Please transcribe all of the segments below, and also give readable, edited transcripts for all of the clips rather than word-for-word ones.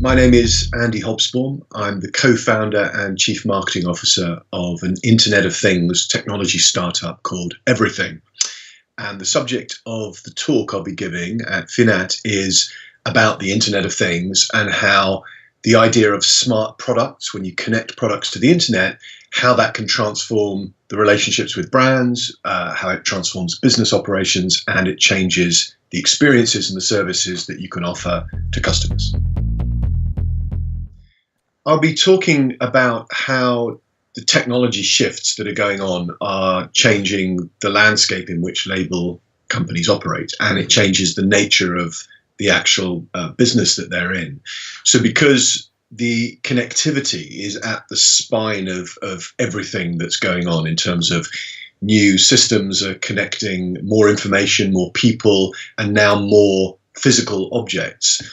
My name is Andy Hobsbawm. I'm the co-founder and chief marketing officer of an Internet of Things technology startup called Everything. And the subject of the talk I'll be giving at FINAT is about the Internet of Things and how the idea of smart products, when you connect products to the internet, how that can transform the relationships with brands, how it transforms business operations, and it changes the experiences and the services that you can offer to customers. I'll be talking about how the technology shifts that are going on are changing the landscape in which label companies operate, and it changes the nature of the actual business that they're in. So because the connectivity is at the spine of everything that's going on in terms of new systems are connecting more information, more people, and now more physical objects.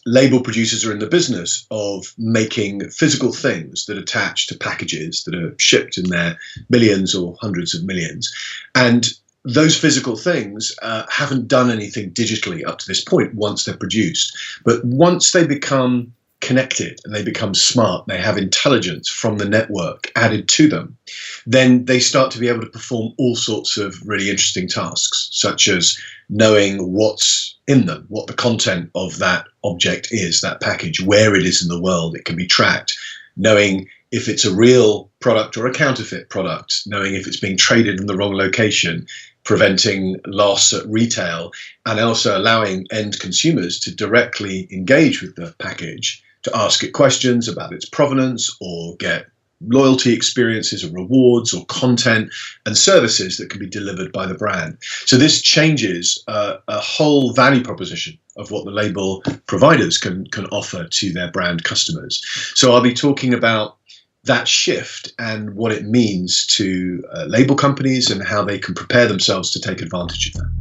Label producers are in the business of making physical things that attach to packages that are shipped in their millions or hundreds of millions. And those physical things haven't done anything digitally up to this point once they're produced. But once they become connected and they become smart, they have intelligence from the network added to them, then they start to be able to perform all sorts of really interesting tasks, such as knowing what's in them, what the content of that object is, that package, where it is in the world, it can be tracked, knowing if it's a real product or a counterfeit product, knowing if it's being traded in the wrong location, preventing loss at retail, and also allowing end consumers to directly engage with the package, to ask it questions about its provenance or get loyalty experiences or rewards or content and services that can be delivered by the brand. So this changes a whole value proposition of what the label providers can offer to their brand customers. So I'll be talking about that shift and what it means to label companies and how they can prepare themselves to take advantage of that.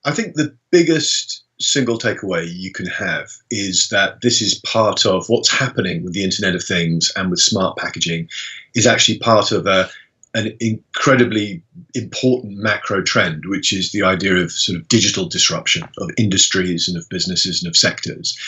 I think the biggest single takeaway you can have is that this is part of what's happening with the Internet of Things and with smart packaging is actually part of an incredibly important macro trend, which is the idea of sort of digital disruption of industries and of businesses and of sectors.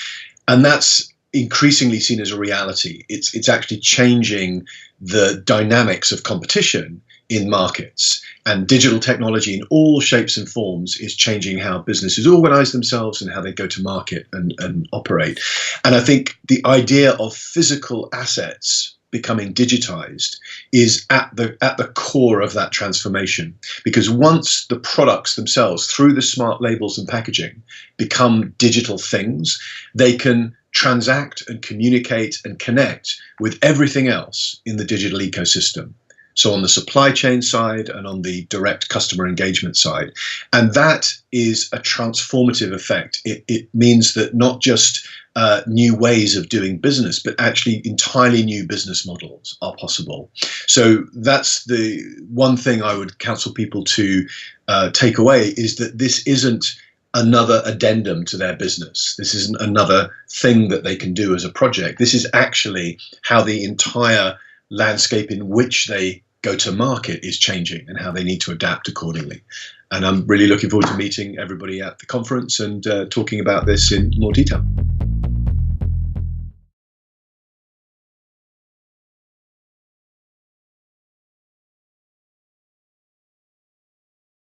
And that's increasingly seen as a reality. It's actually changing the dynamics of competition in markets, and digital technology in all shapes and forms is changing how businesses organize themselves and how they go to market and operate. And I think the idea of physical assets becoming digitized is at the core of that transformation, because once the products themselves, through the smart labels and packaging, become digital things, they can transact and communicate and connect with everything else in the digital ecosystem. So on the supply chain side and on the direct customer engagement side. And that is a transformative effect. It means that not just new ways of doing business, but actually entirely new business models are possible. So that's the one thing I would counsel people to take away, is that this isn't another addendum to their business. This isn't another thing that they can do as a project. This is actually how the entire landscape in which they go to market is changing and how they need to adapt accordingly. And I'm really looking forward to meeting everybody at the conference and talking about this in more detail.